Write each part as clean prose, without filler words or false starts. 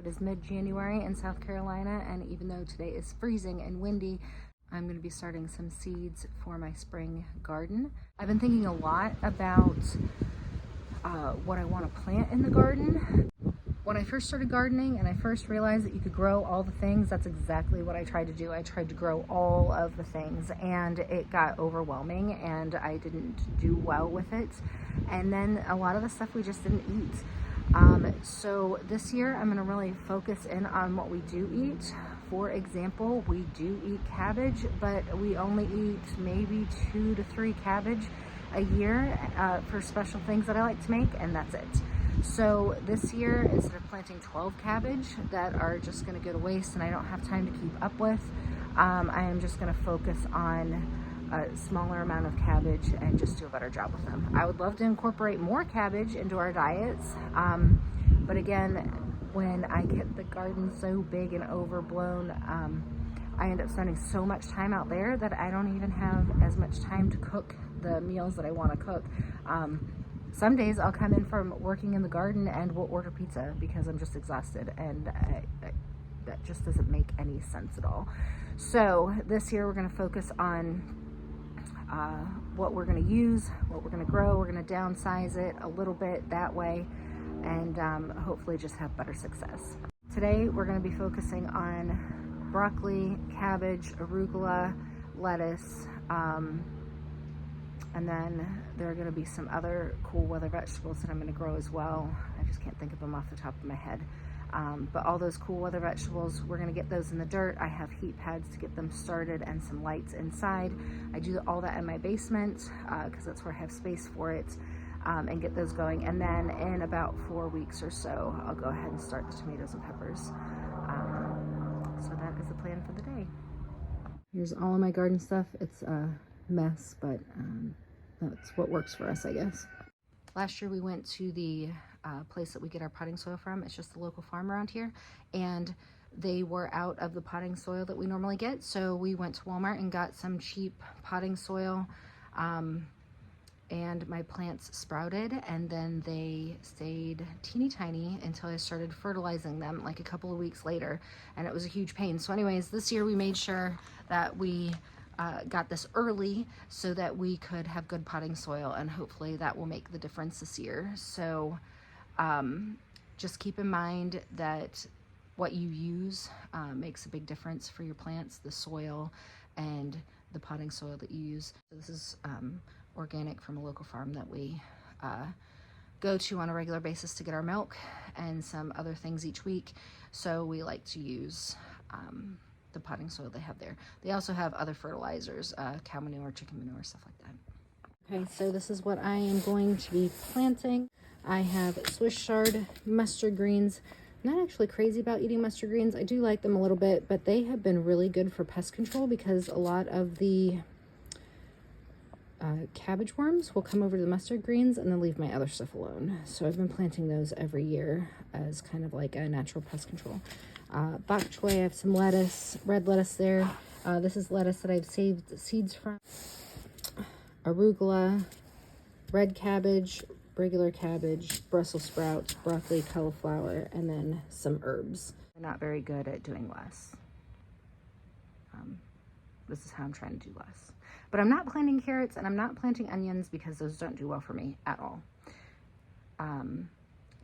It is mid-January in South Carolina, and even though today is freezing and windy, I'm going to be starting some seeds for my spring garden. I've been thinking a lot about what I want to plant in the garden. When I first started gardening and I first realized that you could grow all the things, that's exactly what I tried to do. I tried to grow all of the things, and it got overwhelming and I didn't do well with it. And then a lot of the stuff we just didn't eat. So this year I'm going to really focus in on what we do eat. For example, we do eat cabbage, but we only eat maybe 2 to 3 cabbage a year for special things that I like to make, and that's it. So this year, instead of planting 12 cabbage that are just going to go to waste and I don't have time to keep up with, I am just going to focus on a smaller amount of cabbage and just do a better job with them. I would love to incorporate more cabbage into our diets, but again, when I get the garden so big and overblown, I end up spending so much time out there that I don't even have as much time to cook the meals that I want to cook. Some days I'll come in from working in the garden and we'll order pizza because I'm just exhausted, and that just doesn't make any sense at all. So this year we're going to focus on what we're going to use, what we're going to grow. We're going to downsize it a little bit that way, and hopefully just have better success. Today we're going to be focusing on broccoli, cabbage, arugula, lettuce, and then there are going to be some other cool weather vegetables that I'm going to grow as well. I just can't think of them off the top of my head. But all those cool weather vegetables, we're going to get those in the dirt. I have heat pads to get them started and some lights inside. I do all that in my basement because that's where I have space for it, and get those going. And then in about 4 weeks or so, I'll go ahead and start the tomatoes and peppers. So that is the plan for the day. Here's all of my garden stuff. It's a mess, but that's what works for us, I guess. Last year we went to the place that we get our potting soil from. It's just the local farm around here, and they were out of the potting soil that we normally get, so we went to Walmart and got some cheap potting soil, and my plants sprouted, and then they stayed teeny tiny until I started fertilizing them like a couple of weeks later, and it was a huge pain. So anyways, this year we made sure that we got this early so that we could have good potting soil, and hopefully that will make the difference this year. So just keep in mind that what you use makes a big difference for your plants, the soil and the potting soil that you use. So this is organic from a local farm that we go to on a regular basis to get our milk and some other things each week. So we like to use the potting soil they have there. They also have other fertilizers, cow manure, chicken manure, stuff like that. Okay, so this is what I am going to be planting. I have Swiss chard mustard greens. I'm not actually crazy about eating mustard greens. I do like them a little bit, but they have been really good for pest control because a lot of the cabbage worms will come over to the mustard greens and then leave my other stuff alone. So I've been planting those every year as kind of like a natural pest control. Bok choy, I have some lettuce, red lettuce there. This is lettuce that I've saved seeds from. Arugula, red cabbage, regular cabbage, Brussels sprouts, broccoli, cauliflower, and then some herbs. I'm not very good at doing less. This is how I'm trying to do less. But I'm not planting carrots and I'm not planting onions because those don't do well for me at all.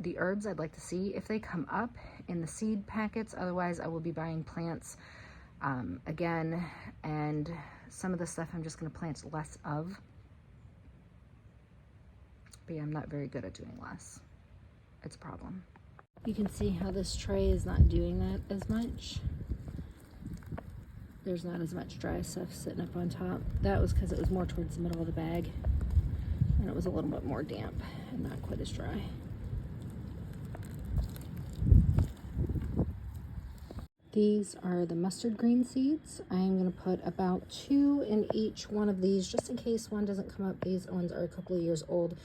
The herbs, I'd like to see if they come up in the seed packets. Otherwise, I will be buying plants again. And some of the stuff I'm just going to plant less of. But yeah, I'm not very good at doing less. It's a problem. You can see how this tray is not doing that as much. There's not as much dry stuff sitting up on top. That was because it was more towards the middle of the bag. And it was a little bit more damp and not quite as dry. These are the mustard green seeds. I am going to put about 2 in each one of these just in case one doesn't come up. These ones are a couple of years old.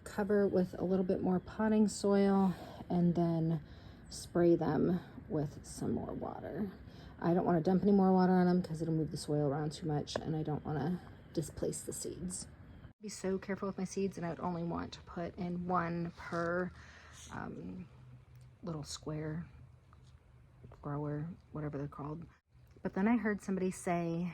Cover with a little bit more potting soil and then spray them with some more water. I don't want to dump any more water on them because it'll move the soil around too much, and I don't want to displace the seeds. Be so careful with my seeds, and I would only want to put in 1 per little square grower, whatever they're called. But then I heard somebody say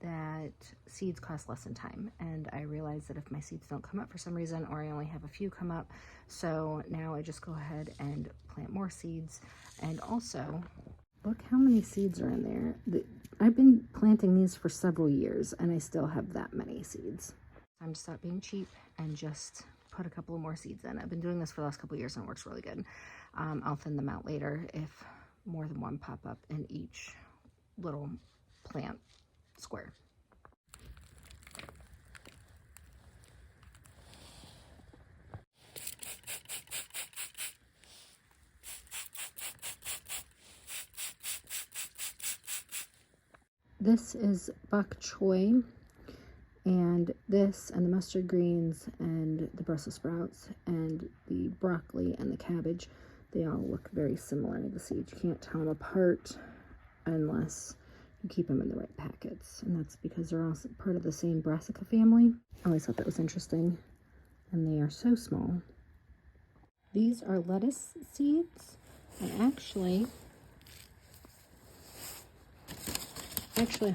that seeds cost less in time, and I realized that if my seeds don't come up for some reason, or I only have a few come up, so now I just go ahead and plant more seeds. And also, look how many seeds are in there. I've been planting these for several years and I still have that many seeds. Time to stop being cheap and just put a couple of more seeds in. I've been doing this for the last couple of years and it works really good. I'll thin them out later if more than one pop up in each little plant square. This is bok choy, and this and the mustard greens and the Brussels sprouts and the broccoli and the cabbage, they all look very similar. The seeds, you can't tell them apart unless you keep them in the right packets, and that's because they're all part of the same brassica family. I always thought that was interesting, and they are so small. These are lettuce seeds. I actually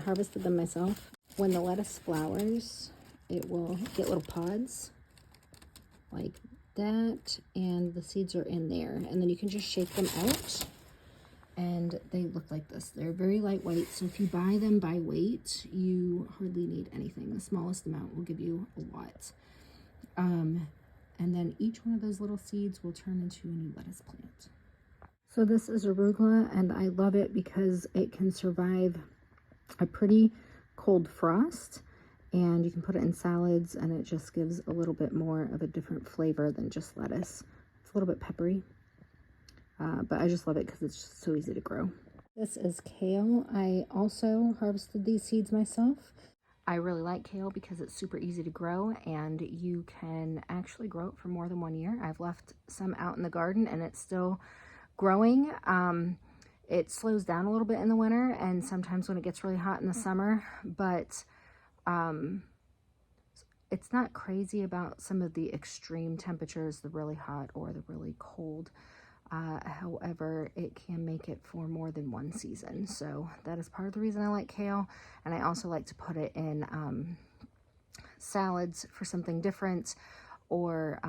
harvested them myself. When the lettuce flowers, it will get little pods like that, and the seeds are in there, and then you can just shake them out and they look like this. They're very lightweight, so if you buy them by weight, you hardly need anything. The smallest amount will give you a lot. And then each one of those little seeds will turn into a new lettuce plant. So this is arugula, and I love it because it can survive a pretty cold frost, and you can put it in salads, and it just gives a little bit more of a different flavor than just lettuce. It's a little bit peppery, but I just love it because it's just so easy to grow. This is kale. I also harvested these seeds myself. I really like kale because it's super easy to grow, and you can actually grow it for more than 1 year. I've left some out in the garden and it's still growing. It slows down a little bit in the winter and sometimes when it gets really hot in the summer, but it's not crazy about some of the extreme temperatures, the really hot or the really cold. However, it can make it for more than one season. So that is part of the reason I like kale. And I also like to put it in salads for something different. Or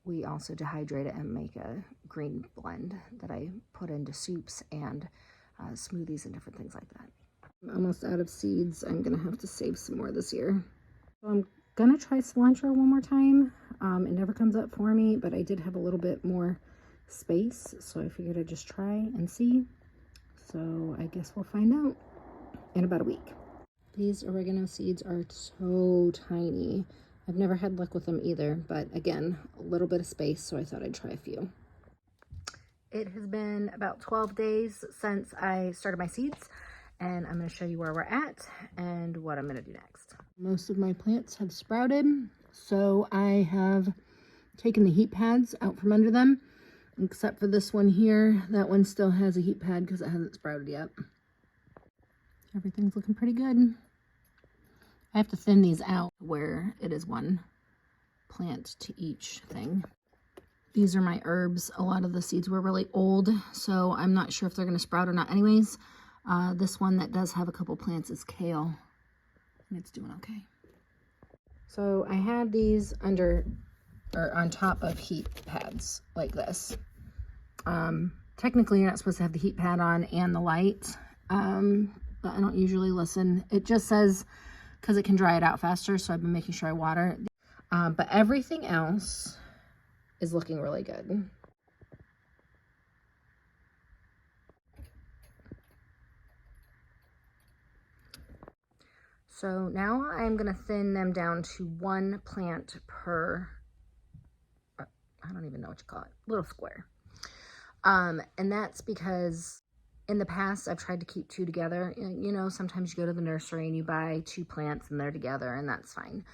we also dehydrate it and make a green blend that I put into soups and smoothies and different things like that. I'm almost out of seeds. I'm gonna have to save some more this year. So I'm gonna try cilantro one more time. It never comes up for me, but I did have a little bit more space, so I figured I'd just try and see. So I guess we'll find out in about a week. These oregano seeds are so tiny. I've never had luck with them either, but again, a little bit of space, so I thought I'd try a few. It has been about 12 days since I started my seeds, and I'm going to show you where we're at and what I'm going to do next. Most of my plants have sprouted, so I have taken the heat pads out from under them, except for this one here. That one still has a heat pad because it hasn't sprouted yet. Everything's looking pretty good. I have to thin these out where it is one plant to each thing. These are my herbs. A lot of the seeds were really old, so I'm not sure if they're going to sprout or not anyways. This one that does have a couple plants is kale, and it's doing okay. So I have these under or on top of heat pads like this. Technically you're not supposed to have the heat pad on and the light, but I don't usually listen. It just says because it can dry it out faster, so I've been making sure I water it. But everything else is looking really good. So now I'm gonna thin them down to one plant per, I don't even know what you call it, little square. And that's because in the past, I've tried to keep two together. You know, sometimes you go to the nursery and you buy two plants and they're together, and that's fine.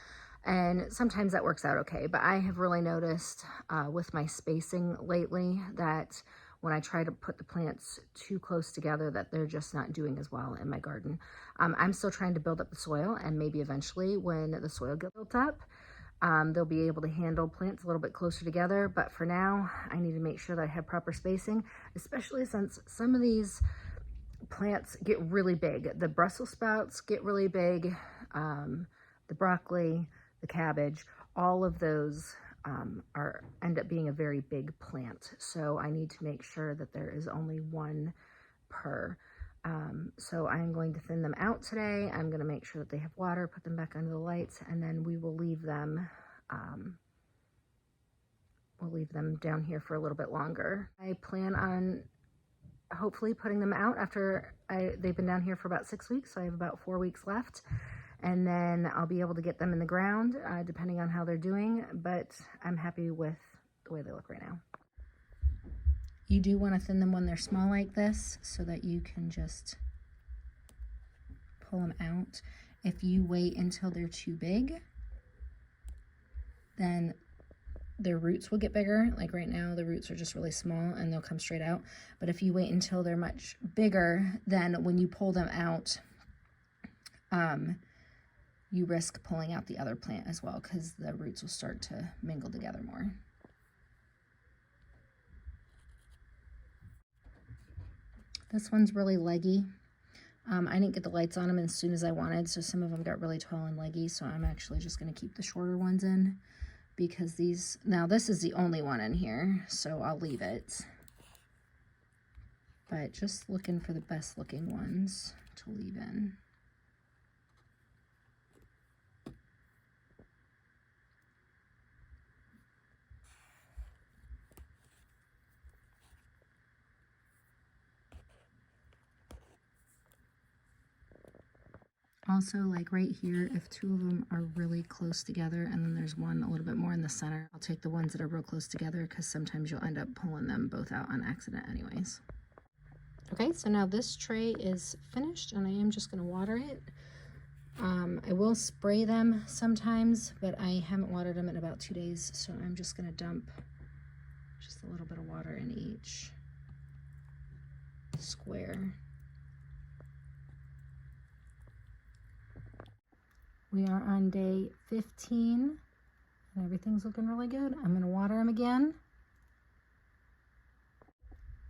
And sometimes that works out okay. But I have really noticed with my spacing lately that when I try to put the plants too close together, that they're just not doing as well in my garden. I'm still trying to build up the soil, and maybe eventually when the soil gets built up, they'll be able to handle plants a little bit closer together. But for now, I need to make sure that I have proper spacing, especially since some of these plants get really big. The Brussels sprouts get really big, the broccoli, the cabbage, all of those end up being a very big plant. So I need to make sure that there is only one per. So I'm going to thin them out today. I'm going to make sure that they have water, put them back under the lights, and then we will leave them down here for a little bit longer. I plan on hopefully putting them out after they've been down here for about 6 weeks, so I have about 4 weeks left, and then I'll be able to get them in the ground depending on how they're doing, but I'm happy with the way they look right now. You do want to thin them when they're small like this so that you can just pull them out. If you wait until they're too big, then their roots will get bigger. Like right now, the roots are just really small and they'll come straight out. But if you wait until they're much bigger, then when you pull them out, you risk pulling out the other plant as well because the roots will start to mingle together more. This one's really leggy. I didn't get the lights on them as soon as I wanted, so some of them got really tall and leggy, so I'm actually just going to keep the shorter ones in. Because this is the only one in here, so I'll leave it. But just looking for the best looking ones to leave in. Also, like right here, if two of them are really close together and then there's one a little bit more in the center, I'll take the ones that are real close together because sometimes you'll end up pulling them both out on accident anyways. Okay, so now this tray is finished and I am just going to water it. I will spray them sometimes, but I haven't watered them in about 2 days, so I'm just going to dump just a little bit of water in each square. We are on day 15 and everything's looking really good. I'm going to water them again.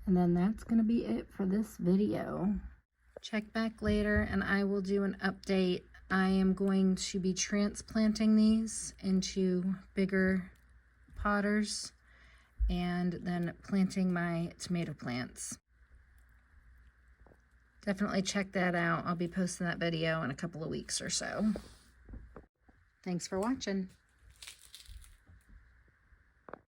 And then that's going to be it for this video. Check back later and I will do an update. I am going to be transplanting these into bigger potters and then planting my tomato plants. Definitely check that out. I'll be posting that video in a couple of weeks or so. Thanks for watching.